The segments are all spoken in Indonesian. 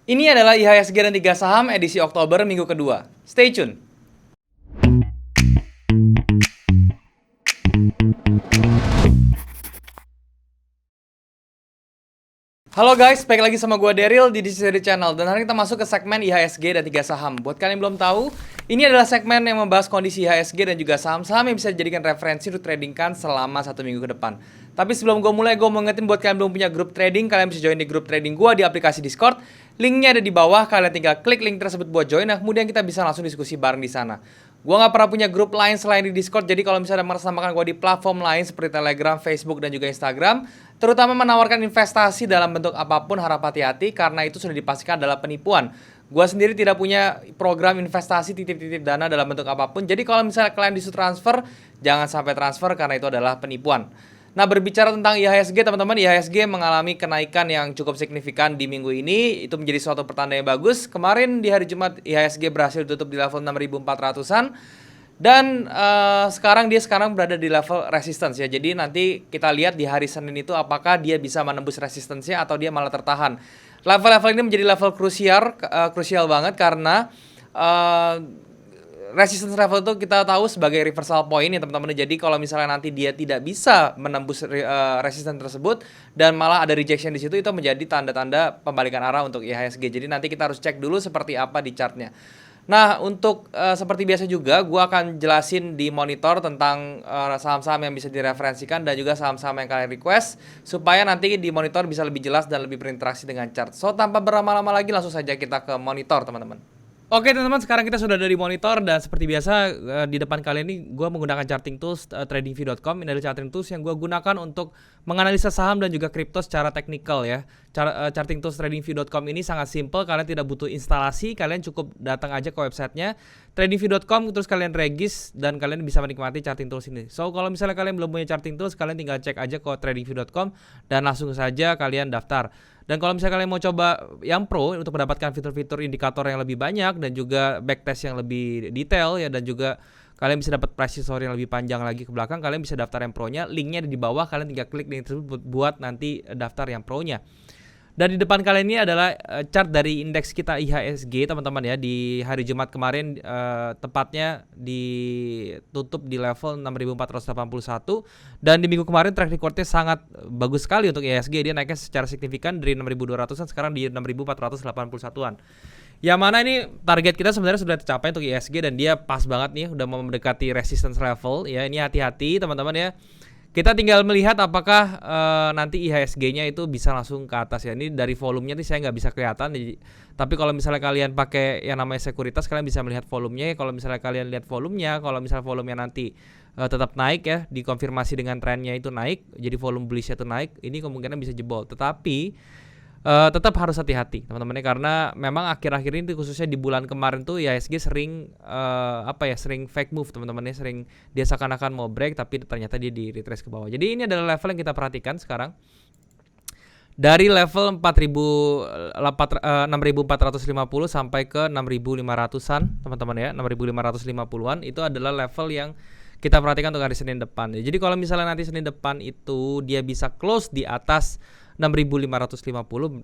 Ini adalah IHSG dan 3 saham edisi Oktober minggu kedua. Stay tune. Halo guys, balik lagi sama gue Daryl di Discovery Channel. Dan hari ini kita masuk ke segmen IHSG dan 3 saham. Buat kalian yang belum tahu, ini adalah segmen yang membahas kondisi IHSG dan juga saham-saham yang bisa dijadikan referensi untuk tradingkan selama 1 minggu ke depan. Tapi sebelum gue mulai, gue mau ngingetin buat kalian belum punya grup trading, kalian bisa join di grup trading gue di aplikasi Discord. Linknya ada di bawah, kalian tinggal klik link tersebut buat join, nah kemudian kita bisa langsung diskusi bareng di sana. Gue gak pernah punya grup lain selain di Discord, jadi kalau misalnya meresamakan gue di platform lain seperti Telegram, Facebook, dan juga Instagram, terutama menawarkan investasi dalam bentuk apapun, harap hati-hati karena itu sudah dipastikan adalah penipuan. Gue sendiri tidak punya program investasi titip-titip dana dalam bentuk apapun, jadi kalau misalnya kalian disuruh transfer, jangan sampai transfer karena itu adalah penipuan. Nah, berbicara tentang IHSG, teman-teman, IHSG mengalami kenaikan yang cukup signifikan di minggu ini. Itu menjadi suatu pertanda yang bagus. Kemarin di hari Jumat, IHSG berhasil tutup di level 6.400-an. Dan sekarang berada di level resistance ya. Jadi nanti kita lihat di hari Senin itu apakah dia bisa menembus resistance-nya atau dia malah tertahan. Level-level ini menjadi level krusial banget karena resistance level itu kita tahu sebagai reversal point ya teman-teman. Jadi kalau misalnya nanti dia tidak bisa menembus resistance tersebut dan malah ada rejection di situ, itu menjadi tanda-tanda pembalikan arah untuk IHSG. Jadi nanti kita harus cek dulu seperti apa di chartnya. Nah, untuk seperti biasa juga gue akan jelasin di monitor tentang saham-saham yang bisa direferensikan dan juga saham-saham yang kalian request supaya nanti di monitor bisa lebih jelas dan lebih berinteraksi dengan chart. So, tanpa berlama-lama lagi langsung saja kita ke monitor, teman-teman. Oke teman-teman, sekarang kita sudah ada di monitor dan seperti biasa di depan kalian ini gue menggunakan charting tools tradingview.com. Ini adalah charting tools yang gue gunakan untuk menganalisa saham dan juga kripto secara teknikal ya. Charting tools tradingview.com ini sangat simple, kalian tidak butuh instalasi, kalian cukup datang aja ke websitenya tradingview.com, terus kalian regis dan kalian bisa menikmati charting tools ini. So kalau misalnya kalian belum punya charting tools, kalian tinggal cek aja ke tradingview.com dan langsung saja kalian daftar. Dan kalau misalnya kalian mau coba yang pro untuk mendapatkan fitur-fitur indikator yang lebih banyak dan juga backtest yang lebih detail ya, dan juga kalian bisa dapat price history yang lebih panjang lagi ke belakang, kalian bisa daftar yang pro-nya. Linknya ada di bawah, kalian tinggal klik link tersebut buat nanti daftar yang pro-nya. Dan di depan kalian ini adalah chart dari indeks kita IHSG teman-teman ya. Di hari Jumat kemarin tepatnya ditutup di level 6.481 dan di minggu kemarin track recordnya sangat bagus sekali untuk IHSG. Dia naiknya secara signifikan dari 6.200-an sekarang di 6.481-an. Yang mana ini target kita sebenarnya sudah tercapai untuk IHSG dan dia pas banget nih, udah mau mendekati resistance level ya. Ini hati-hati teman-teman ya. Kita tinggal melihat apakah nanti IHSG-nya itu bisa langsung ke atas ya. Ini dari volumenya nih saya nggak bisa kelihatan. Tapi kalau misalnya kalian pakai yang namanya sekuritas, kalian bisa melihat volumenya. Kalau misalnya kalian lihat volumenya, kalau misalnya volumenya nanti tetap naik ya, dikonfirmasi dengan trennya itu naik, jadi volume bullish-nya itu naik, ini kemungkinan bisa jebol. Tetapi tetap harus hati-hati teman-teman, karena memang akhir-akhir ini khususnya di bulan kemarin tuh IHSG sering sering fake move teman-teman ya, sering dia seakan-akan mau break tapi ternyata dia di retrace ke bawah. Jadi ini adalah level yang kita perhatikan sekarang. Dari level 6.450 sampai ke 6.500-an teman-teman ya, 6.550-an itu adalah level yang kita perhatikan untuk hari Senin depan. Jadi kalau misalnya nanti Senin depan itu dia bisa close di atas 6.550,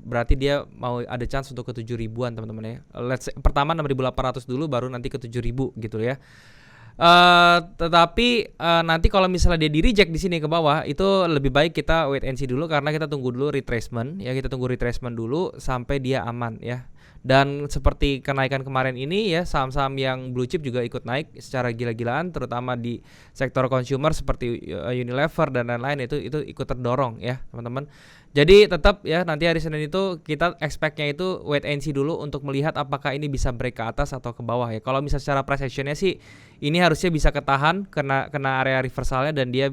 berarti dia mau ada chance untuk ke 7.000-an teman-teman ya. Let's say, pertama 6.800 dulu, baru nanti ke 7.000 gitu ya. Tetapi nanti kalau misalnya dia di reject di sini ke bawah, itu lebih baik kita wait and see dulu, karena kita tunggu dulu retracement ya, kita tunggu retracement dulu sampai dia aman ya. Dan seperti kenaikan kemarin ini ya, saham-saham yang blue chip juga ikut naik secara gila-gilaan, terutama di sektor consumer seperti Unilever dan lain-lain, itu ikut terdorong ya teman-teman. Jadi tetap ya, nanti hari Senin itu kita expect-nya itu wait and see dulu untuk melihat apakah ini bisa break ke atas atau ke bawah ya. Kalau misalnya secara price action-nya sih ini harusnya bisa ketahan kena area reversalnya dan dia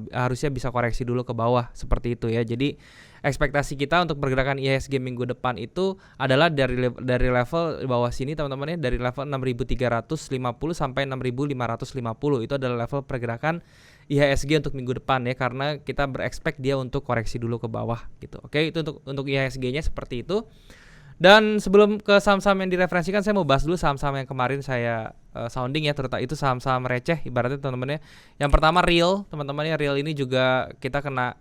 harusnya bisa koreksi dulu ke bawah seperti itu ya. Jadi ekspektasi kita untuk pergerakan IHSG minggu depan itu adalah dari level bawah sini teman-teman ya, dari level 6.350 sampai 6.550, itu adalah level pergerakan IHSG untuk minggu depan ya, karena kita berekspekt dia untuk koreksi dulu ke bawah gitu. Oke, itu untuk IHSG-nya seperti itu. Dan sebelum ke saham-saham yang direferensikan, saya mau bahas dulu saham-saham yang kemarin saya sounding ya, terutama itu saham-saham receh ibaratnya teman-teman ya. Yang pertama Real, teman-teman ya. Real ini juga kita kena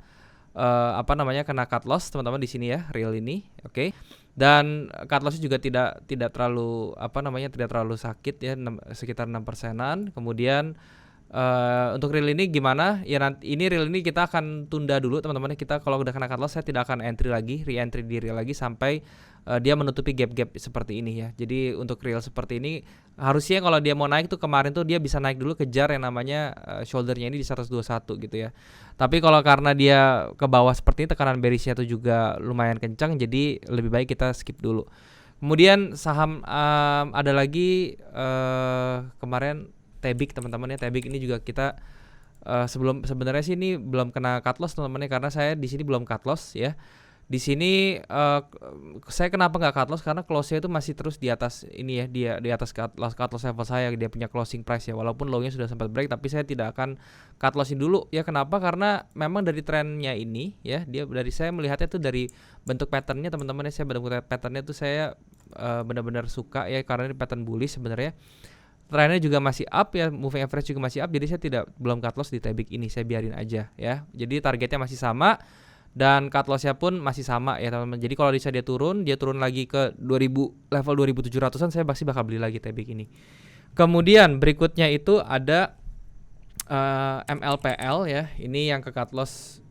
kena cut loss teman-teman di sini ya, Real ini. Oke. Dan cut loss juga tidak terlalu tidak terlalu sakit ya, sekitar 6%-an. Kemudian untuk real ini gimana? Ya nanti ini real ini kita akan tunda dulu teman-teman. Kita kalau udah kena cut loss saya tidak akan entry lagi, re-entry di real lagi sampai dia menutupi gap-gap seperti ini ya. Jadi untuk real seperti ini harusnya kalau dia mau naik tuh kemarin tuh dia bisa naik dulu kejar yang namanya shouldernya ini di 121 gitu ya. Tapi kalau karena dia ke bawah seperti ini tekanan bearish-nya tuh juga lumayan kencang, jadi lebih baik kita skip dulu. Kemudian saham ada lagi kemarin Tebik teman-teman ya. Tebik ini juga kita sebenarnya sih ini belum kena cut loss teman-teman ya, karena saya di sini belum cut loss ya. Di sini saya kenapa nggak cut loss, karena close-nya itu masih terus di atas ini ya, dia di atas cut loss level saya, dia punya closing price ya, walaupun low-nya sudah sempat break, tapi saya tidak akan cut lossin dulu ya. Kenapa? Karena memang dari trennya ini ya, dia dari saya melihatnya tuh dari bentuk patternnya teman-teman ya, saya bentuk patternnya tuh saya benar-benar suka ya, karena ini pattern bullish sebenarnya. Trennya juga masih up ya, moving average juga masih up, jadi saya belum cut loss di Tebik ini, saya biarin aja ya. Jadi targetnya masih sama dan cut loss-nya pun masih sama ya teman-teman. Jadi kalau dia turun lagi ke 2000 level 2700-an, saya pasti bakal beli lagi Tebik ini. Kemudian berikutnya itu ada MLPL ya. Ini yang ke cut loss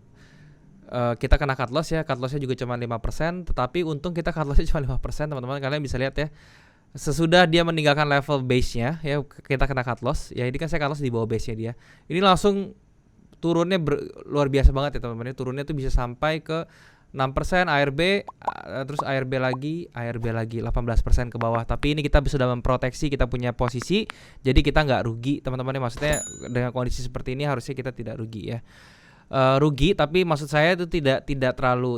kita kena cut loss ya. Cut loss-nya juga cuma 5%, tetapi untung kita cut loss-nya cuma 5% teman-teman. Kalian bisa lihat ya. Sesudah dia meninggalkan level base-nya ya, kita kena cut loss. Ya ini kan saya cut loss di bawah base-nya dia. Ini langsung turunnya luar biasa banget ya teman-teman. Turunnya tuh bisa sampai ke 6%, ARB terus ARB lagi 18% ke bawah. Tapi ini kita sudah memproteksi kita punya posisi, jadi kita nggak rugi teman-teman. Maksudnya dengan kondisi seperti ini harusnya kita tidak rugi ya. Rugi tapi maksud saya itu tidak terlalu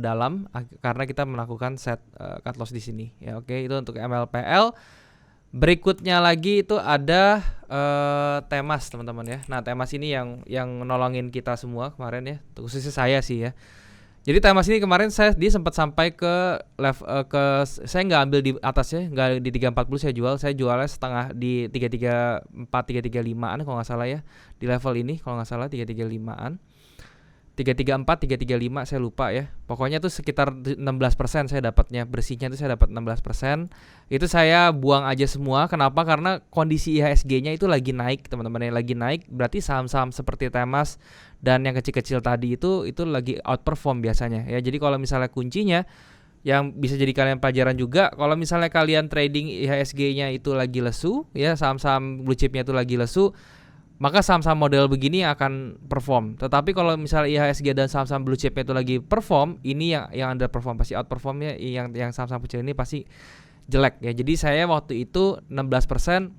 dalam karena kita melakukan set cut loss di sini ya. Oke, itu untuk MLPL. Berikutnya lagi itu ada Temas teman-teman ya. Nah, Temas ini yang nolongin kita semua kemarin ya, khususnya saya sih ya. Jadi Temas ini kemarin dia sempat sampai ke saya nggak ambil di atasnya, nggak di 340 saya jualnya setengah di 334 335-an kalau nggak salah ya, di level ini kalau nggak salah 335-an, 334 335 saya lupa ya. Pokoknya tuh sekitar 16% saya dapatnya, bersihnya tuh saya dapat 16%. Itu saya buang aja semua. Kenapa? Karena kondisi IHSG-nya itu lagi naik teman-teman, yang lagi naik berarti saham-saham seperti Temas dan yang kecil-kecil tadi itu lagi outperform biasanya ya. Jadi kalau misalnya kuncinya yang bisa jadi kalian pelajaran juga, kalau misalnya kalian trading IHSG-nya itu lagi lesu ya, saham-saham blue chip-nya itu lagi lesu, maka saham-saham model begini akan perform. Tetapi kalau misalnya IHSG dan saham-saham blue chip itu lagi perform, ini yang underperform, pasti outperformnya yang saham-saham kecil ini pasti jelek ya. Jadi saya waktu itu 16%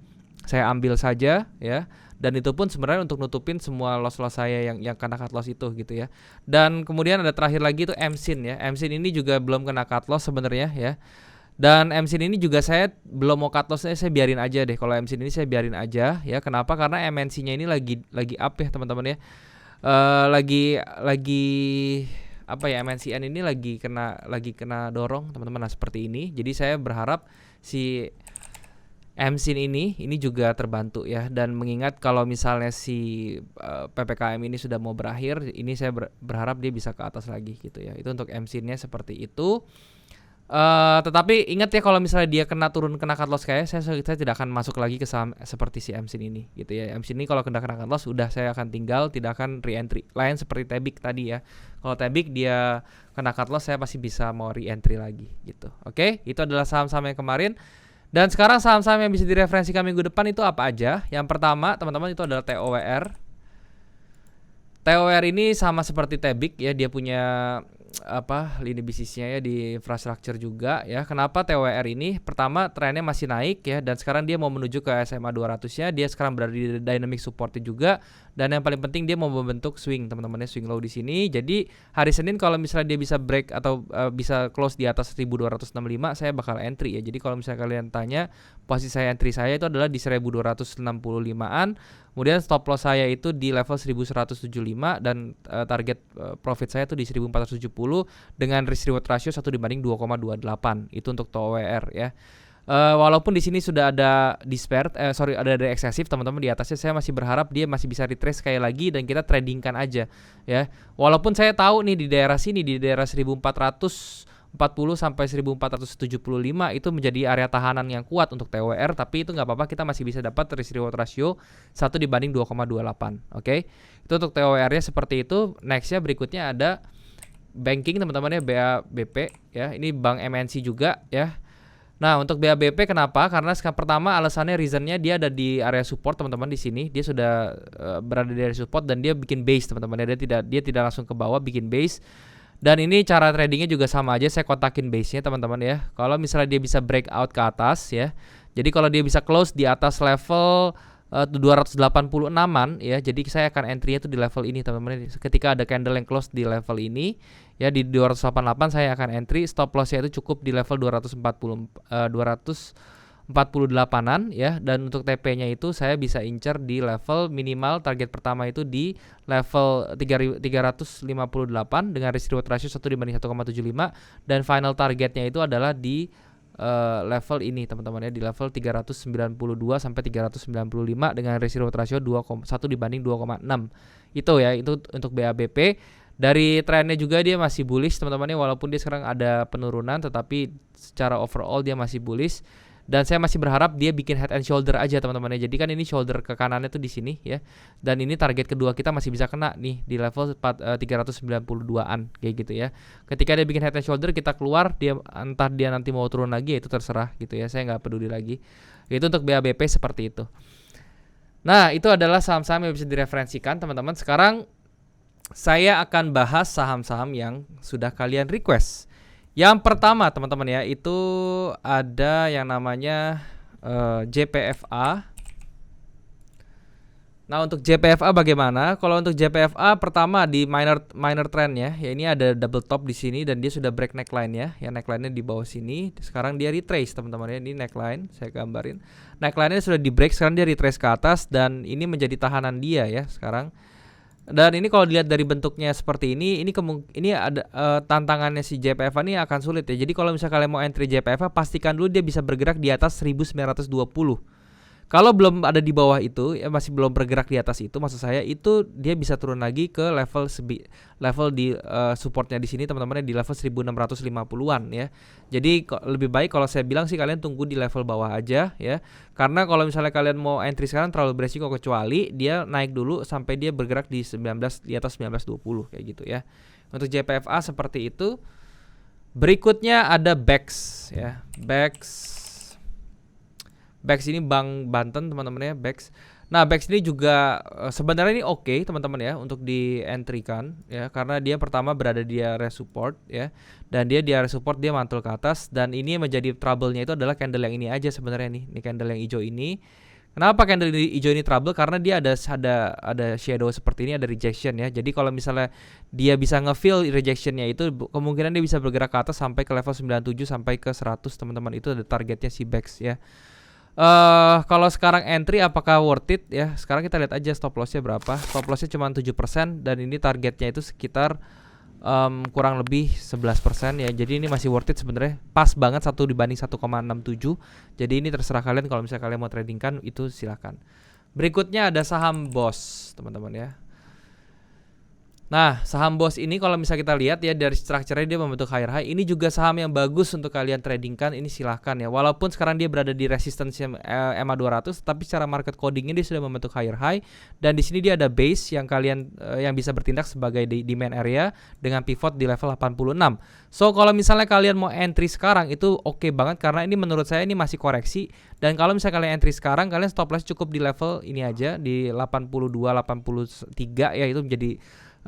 saya ambil saja ya. Dan itu pun sebenarnya untuk nutupin semua loss-loss saya yang kena cut loss itu gitu ya. Dan kemudian ada terakhir lagi itu MSIN ya. MSIN ini juga belum kena cut loss sebenarnya ya. Dan MSIN ini juga saya belum mau cut loss-nya, saya biarin aja deh. Kalau MSIN ini saya biarin aja ya. Kenapa? Karena MNC-nya ini lagi up ya teman-teman ya. Lagi apa ya, MNCN ini lagi kena dorong teman-teman. Nah, seperti ini. Jadi saya berharap si MSIN ini juga terbantu ya. Dan mengingat kalau misalnya si PPKM ini sudah mau berakhir, ini saya berharap dia bisa ke atas lagi gitu ya. Itu untuk MSIN-nya seperti itu. Tetapi ingat ya, kalau misalnya dia kena cut loss kayak saya tidak akan masuk lagi ke saham seperti si MSIN ini gitu ya. MSIN ini kalau kena cut loss udah saya akan tinggal, tidak akan re-entry. Lain seperti Tebik tadi ya. Kalau Tebik dia kena cut loss, saya pasti bisa mau re-entry lagi gitu. Oke, itu adalah saham-saham yang kemarin. Dan sekarang saham-saham yang bisa direferensikan minggu depan itu apa aja? Yang pertama teman-teman itu adalah TOWR. TOWR ini sama seperti Tebik ya, dia punya lini bisnisnya ya di infrastruktur juga ya. Kenapa TOWR ini? Pertama, trennya masih naik ya, dan sekarang dia mau menuju ke SMA 200-nya. Dia sekarang berada di dynamic support juga, dan yang paling penting dia mau membentuk swing teman-teman, swing low di sini. Jadi hari Senin kalau misalnya dia bisa break atau bisa close di atas 1265, saya bakal entry ya. Jadi kalau misalnya kalian tanya, posisi saya entry saya itu adalah di 1265-an. Kemudian stop loss saya itu di level 1175, dan target profit saya itu di 1470 dengan risk reward ratio 1/2.28. Itu untuk TOWR ya. Walaupun di sini sudah ada ada eksesif teman-teman di atasnya, saya masih berharap dia masih bisa retrace sekali lagi dan kita tradingkan aja ya. Walaupun saya tahu nih di daerah sini, di daerah 1440 sampai 1475 itu menjadi area tahanan yang kuat untuk TWR, tapi itu nggak apa-apa, kita masih bisa dapat risk reward ratio 1/2,28. Oke. Itu untuk TWR-nya seperti itu. Next-nya berikutnya ada banking teman-teman ya, BABP ya. Ini bank MNC juga ya. Nah, untuk BABP kenapa? Karena pertama alasannya reasonnya dia ada di area support teman-teman di sini. Dia sudah berada di area support dan dia bikin base teman-teman ya. Dia tidak langsung ke bawah, bikin base. Dan ini cara tradingnya juga sama aja, saya kotakin base-nya teman-teman ya. Kalau misalnya dia bisa breakout ke atas ya. Jadi kalau dia bisa close di atas level 286-an ya. Jadi saya akan entry-nya itu di level ini teman-teman. Ketika ada candle yang close di level ini ya, di 288 saya akan entry. Stop loss-nya itu cukup di level 248-an ya. Dan untuk TP-nya itu saya bisa incer di level minimal target pertama itu di level 358 dengan risk reward ratio 1/1,75, dan final targetnya itu adalah di level ini teman-teman ya, di level 392 sampai 395 dengan risk reward ratio 1/2,6. Itu ya, itu untuk BABP. Dari trennya juga dia masih bullish teman-teman ya, walaupun dia sekarang ada penurunan, tetapi secara overall dia masih bullish. Dan saya masih berharap dia bikin head and shoulder aja teman-teman ya. Jadi kan ini shoulder ke kanannya tuh di sini ya. Dan ini target kedua kita masih bisa kena nih di level 392-an kayak gitu ya. Ketika dia bikin head and shoulder, kita keluar, dia entah dia nanti mau turun lagi ya itu terserah gitu ya. Saya nggak peduli lagi. Itu untuk BABP seperti itu. Nah, itu adalah saham-saham yang bisa direferensikan teman-teman. Sekarang saya akan bahas saham-saham yang sudah kalian request. Yang pertama teman-teman ya, itu ada yang namanya JPFA. Nah, untuk JPFA bagaimana? Kalau untuk JPFA pertama di minor trend ya ini ada double top di sini dan dia sudah break neckline ya. Yang neckline-nya di bawah sini. Sekarang dia retrace teman-teman ya. Ini neckline, saya gambarin. Neckline-nya sudah di break, sekarang dia retrace ke atas dan ini menjadi tahanan dia ya sekarang. Dan ini kalau dilihat dari bentuknya seperti ini ada tantangannya si JPFA ini akan sulit ya. Jadi kalau misalnya kalian mau entry JPFA, pastikan dulu dia bisa bergerak di atas 1920. Kalau belum ada di bawah itu, ya masih belum bergerak di atas itu, maksud saya itu dia bisa turun lagi ke level di supportnya di sini teman-teman, di level 1650-an ya. Jadi lebih baik kalau saya bilang sih kalian tunggu di level bawah aja ya. Karena kalau misalnya kalian mau entry sekarang terlalu beresiko, kecuali dia naik dulu sampai dia bergerak di atas 1920 kayak gitu ya. Untuk JPFA seperti itu. Berikutnya ada BEX ya. BEX ini Bank Banten teman-teman ya, BEX. Nah, BEX ini juga sebenarnya ini oke teman-teman ya untuk di entry kan ya, karena dia pertama berada di area support ya, dan dia di area support dia mantul ke atas, dan ini menjadi trouble-nya itu adalah candle yang ini aja sebenarnya nih. Ini candle yang hijau ini. Kenapa candle hijau ini trouble? Karena dia ada shadow seperti ini, ada rejection ya. Jadi kalau misalnya dia bisa nge-fill rejectionnya itu, kemungkinan dia bisa bergerak ke atas sampai ke level 97 sampai ke 100 teman-teman. Itu ada targetnya si BEX ya. Kalau sekarang entry apakah worth it ya? Sekarang kita lihat aja stop lossnya berapa. Stop lossnya cuma 7% dan ini targetnya itu sekitar kurang lebih 11% ya. Jadi ini masih worth it sebenarnya. Pas banget 1/1,67. Jadi ini terserah kalian, kalau misalnya kalian mau trading kan itu silakan. Berikutnya ada saham BOS teman-teman ya. Nah, saham BOS ini kalau misalnya kita lihat ya dari structure-nya dia membentuk higher high. Ini juga saham yang bagus untuk kalian tradingkan, ini silahkan ya. Walaupun sekarang dia berada di resistance EMA 200, tapi secara market codingnya dia sudah membentuk higher high. Dan di sini dia ada base yang kalian yang bisa bertindak sebagai demand area dengan pivot di level 86. So kalau misalnya kalian mau entry sekarang itu oke banget, karena ini menurut saya ini masih koreksi. Dan kalau misalnya kalian entry sekarang, kalian stop loss cukup di level ini aja di 82, 83 ya, itu menjadi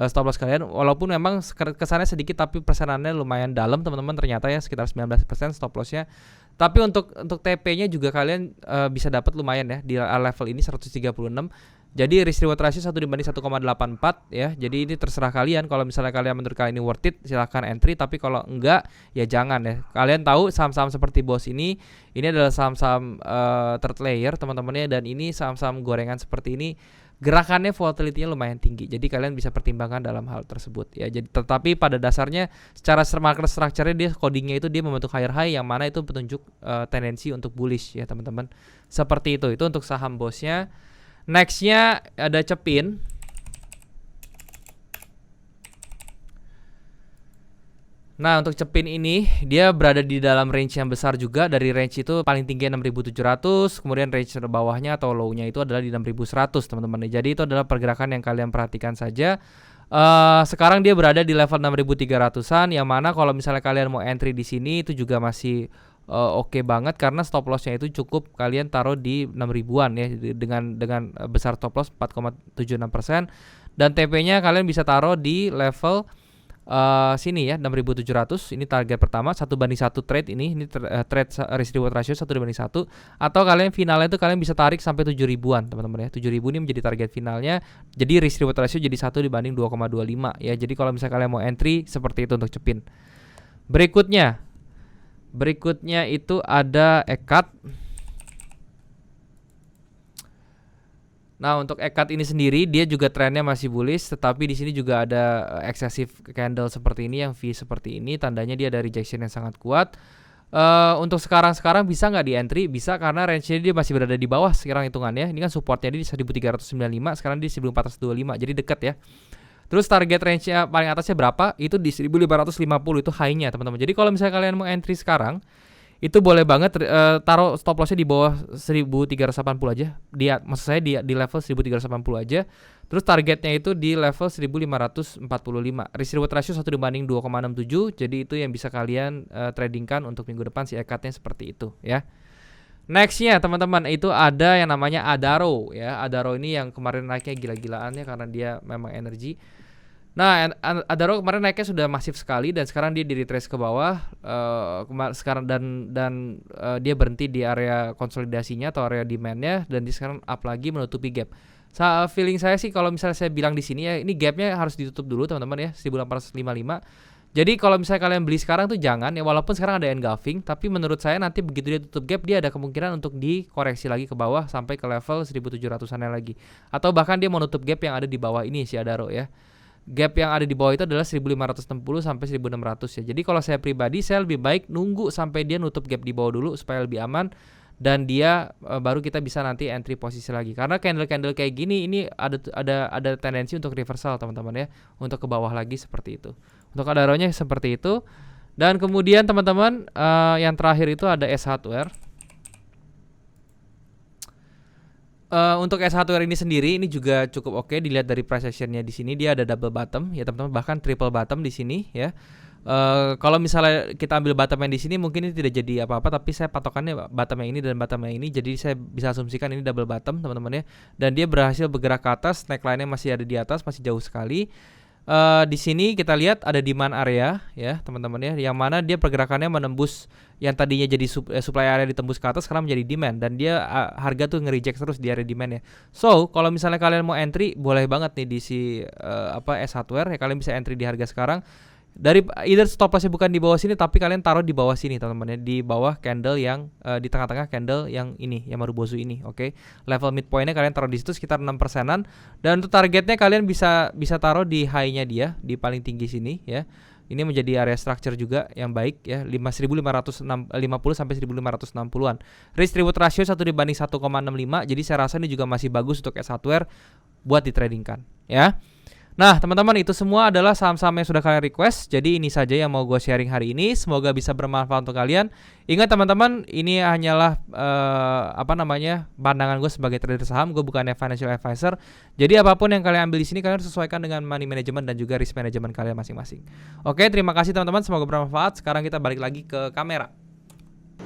stop loss kalian. Walaupun memang kesannya sedikit, tapi persenannya lumayan dalam teman-teman, ternyata ya sekitar 19% stop lossnya. Tapi untuk TP-nya juga kalian bisa dapat lumayan ya di level ini 136. Jadi risk reward ratio 1/1,84 ya. Jadi ini terserah kalian, kalau misalnya kalian menurut kalian ini worth it silahkan entry, tapi kalau enggak ya jangan ya. Kalian tahu saham-saham seperti BOS ini adalah saham-saham third layer teman-teman ya, dan ini saham-saham gorengan seperti ini gerakannya volatility-nya lumayan tinggi. Jadi kalian bisa pertimbangkan dalam hal tersebut ya. Jadi tetapi pada dasarnya secara market structure-nya dia codingnya itu dia membentuk higher high, yang mana itu petunjuk tendensi untuk bullish ya teman-teman. Seperti itu untuk saham BOS-nya. Next-nya ada Cepin. Nah, untuk Cepin ini dia berada di dalam range yang besar juga. Dari range itu paling tinggi 6.700, kemudian range terbawahnya atau low-nya itu adalah di 6.100, teman-teman. Jadi itu adalah pergerakan yang kalian perhatikan saja. Sekarang dia berada di level 6.300-an, yang mana kalau misalnya kalian mau entry di sini itu juga masih oke banget, karena stop lossnya itu cukup kalian taruh di 6.000-an ya, dengan besar stop loss 4,76%, dan TP-nya kalian bisa taruh di level sini ya, 6.700. Ini target pertama, 1:1 trade ini trade risk reward ratio 1:1, atau kalian finalnya itu kalian bisa tarik sampai 7.000-an, teman-teman ya. 7.000 ini menjadi target finalnya. Jadi risk reward ratio jadi 1:2,25 ya. Jadi kalau misalnya kalian mau entry seperti itu untuk Cepin. Berikutnya itu ada Ekat. Nah, untuk Ekat ini sendiri dia juga trennya masih bullish, tetapi di sini juga ada excessive candle seperti ini, yang V seperti ini, tandanya dia ada rejection yang sangat kuat. Untuk sekarang bisa nggak di entry? Bisa, karena range-nya dia masih berada di bawah sekarang hitungannya. Ini kan supportnya dia di 1.395, sekarang di 1.425, jadi dekat ya. Terus target range-nya paling atasnya berapa? Itu di 1.550, itu high-nya teman-teman. Jadi kalau misalnya kalian mau entry sekarang, itu boleh banget taruh stop lossnya di bawah 1.380 aja. Maksud saya di level 1.380 aja. Terus targetnya itu di level 1.545. Risk reward ratio 1:2,67. Jadi itu yang bisa kalian tradingkan untuk minggu depan, si Ekatnya seperti itu ya. Nextnya teman-teman itu ada yang namanya Adaro ya. Adaro ini yang kemarin naiknya gila-gilaannya karena dia memang energi. Nah, Adaro kemarin naiknya sudah masif sekali, dan sekarang dia di retrace ke bawah sekarang, dan dia berhenti di area konsolidasinya atau area demandnya, dan dia sekarang up lagi menutupi gap. Feeling saya sih kalau misalnya saya bilang di sini ya, ini gapnya harus ditutup dulu teman-teman ya, 1.855. Jadi kalau misalnya kalian beli sekarang tuh jangan ya, walaupun sekarang ada engulfing, tapi menurut saya nanti begitu dia tutup gap, dia ada kemungkinan untuk dikoreksi lagi ke bawah sampai ke level 1.700-an lagi, atau bahkan dia mau nutup gap yang ada di bawah ini si Adaro ya. Gap yang ada di bawah itu adalah 1.560 sampai 1.600 ya. Jadi kalau saya pribadi, saya lebih baik nunggu sampai dia nutup gap di bawah dulu supaya lebih aman, dan dia baru kita bisa nanti entry posisi lagi. Karena candle-candle kayak gini ini ada tendensi untuk reversal teman-teman ya, untuk ke bawah lagi seperti itu. Untuk Adaronya seperti itu. Dan kemudian teman-teman yang terakhir itu ada S Hardware. Untuk S Hardware ini sendiri ini juga cukup oke, dilihat dari price actionnya di sini dia ada double bottom ya teman-teman, bahkan triple bottom di sini ya. Kalau misalnya kita ambil bottom yang di sini mungkin ini tidak jadi apa-apa, tapi saya patokannya bottom yang ini dan bottom yang ini, jadi saya bisa asumsikan ini double bottom teman-teman ya. Dan dia berhasil bergerak ke atas, neckline-nya masih ada di atas, masih jauh sekali. Di sini kita lihat ada demand area ya teman-teman ya, yang mana dia pergerakannya menembus yang tadinya jadi supply area ditembus ke atas, sekarang menjadi demand, dan dia harga tuh nge-reject terus di area demand ya. So kalau misalnya kalian mau entry, boleh banget nih di si S Hardware ya, kalian bisa entry di harga sekarang. Dari either stop lossnya bukan di bawah sini, tapi kalian taruh di bawah sini teman-teman ya, di bawah candle yang di tengah-tengah candle yang ini, yang Marubozu ini, oke. Level midpointnya kalian taruh di situ sekitar 6%-an, dan untuk targetnya kalian bisa taruh di high-nya dia, di paling tinggi sini ya. Ini menjadi area structure juga yang baik ya, 1.550 sampai 1.560-an. Risk reward ratio 1:1,65, jadi saya rasa ini juga masih bagus untuk S Hardware buat ditradingkan ya. Nah teman-teman, itu semua adalah saham-saham yang sudah kalian request. Jadi ini saja yang mau gue sharing hari ini. Semoga bisa bermanfaat untuk kalian. Ingat teman-teman, ini hanyalah pandangan gue sebagai trader saham. Gue bukannya financial advisor. Jadi apapun yang kalian ambil di sini, kalian sesuaikan dengan money management dan juga risk management kalian masing-masing. Oke, terima kasih teman-teman. Semoga bermanfaat. Sekarang kita balik lagi ke kamera.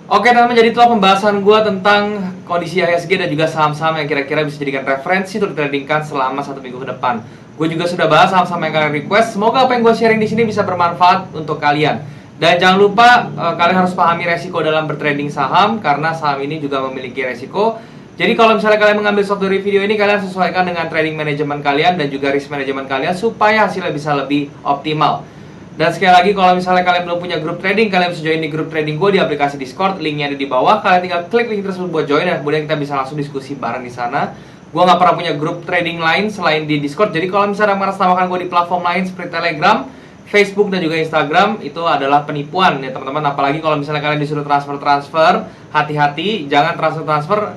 Oke teman-teman, jadi itulah pembahasan gue tentang kondisi IHSG dan juga saham-saham yang kira-kira bisa dijadikan referensi untuk ditradingkan selama 1 minggu ke depan. Gue juga sudah bahas saham-saham yang kalian request. Semoga apa yang gue sharing di sini bisa bermanfaat untuk kalian. Dan jangan lupa kalian harus pahami resiko dalam bertrading saham, karena saham ini juga memiliki resiko. Jadi kalau misalnya kalian mengambil soft dari video ini, kalian sesuaikan dengan trading management kalian dan juga risk management kalian supaya hasilnya bisa lebih optimal. Dan sekali lagi, kalau misalnya kalian belum punya grup trading, kalian bisa join di grup trading gue di aplikasi Discord. Linknya ada di bawah. Kalian tinggal klik link tersebut buat join, dan kemudian kita bisa langsung diskusi bareng di sana. Gue gak pernah punya grup trading lain selain di Discord. Jadi kalau misalnya mengatasnamakan gue di platform lain seperti Telegram, Facebook, dan juga Instagram, itu adalah penipuan ya teman-teman. Apalagi kalau misalnya kalian disuruh transfer, hati-hati, jangan transfer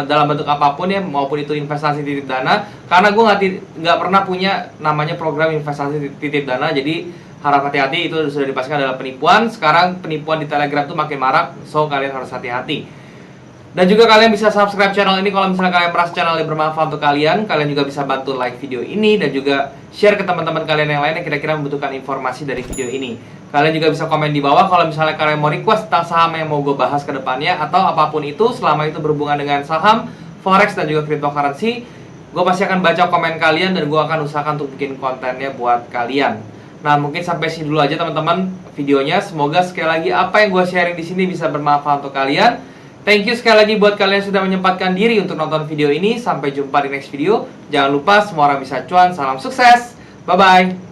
dalam bentuk apapun ya, maupun itu investasi titip dana. Karena gue nggak pernah punya namanya program investasi titip dana. Jadi harap hati-hati, itu sudah dipastikan adalah penipuan. Sekarang penipuan di Telegram tuh makin marak, so kalian harus hati-hati. Dan juga kalian bisa subscribe channel ini kalau misalnya kalian merasa channel ini bermanfaat untuk kalian. Kalian juga bisa bantu like video ini dan juga share ke teman-teman kalian yang lain yang kira-kira membutuhkan informasi dari video ini. Kalian juga bisa komen di bawah kalau misalnya kalian mau request tentang saham yang mau gue bahas ke depannya, atau apapun itu selama itu berhubungan dengan saham, forex, dan juga cryptocurrency. Gue pasti akan baca komen kalian dan gue akan usahakan untuk bikin kontennya buat kalian. Nah, mungkin sampai sini dulu aja teman-teman videonya. Semoga sekali lagi apa yang gue sharing di sini bisa bermanfaat untuk kalian. Thank you sekali lagi buat kalian yang sudah menyempatkan diri untuk nonton video ini. Sampai jumpa di next video. Jangan lupa semua orang bisa cuan. Salam sukses. Bye-bye.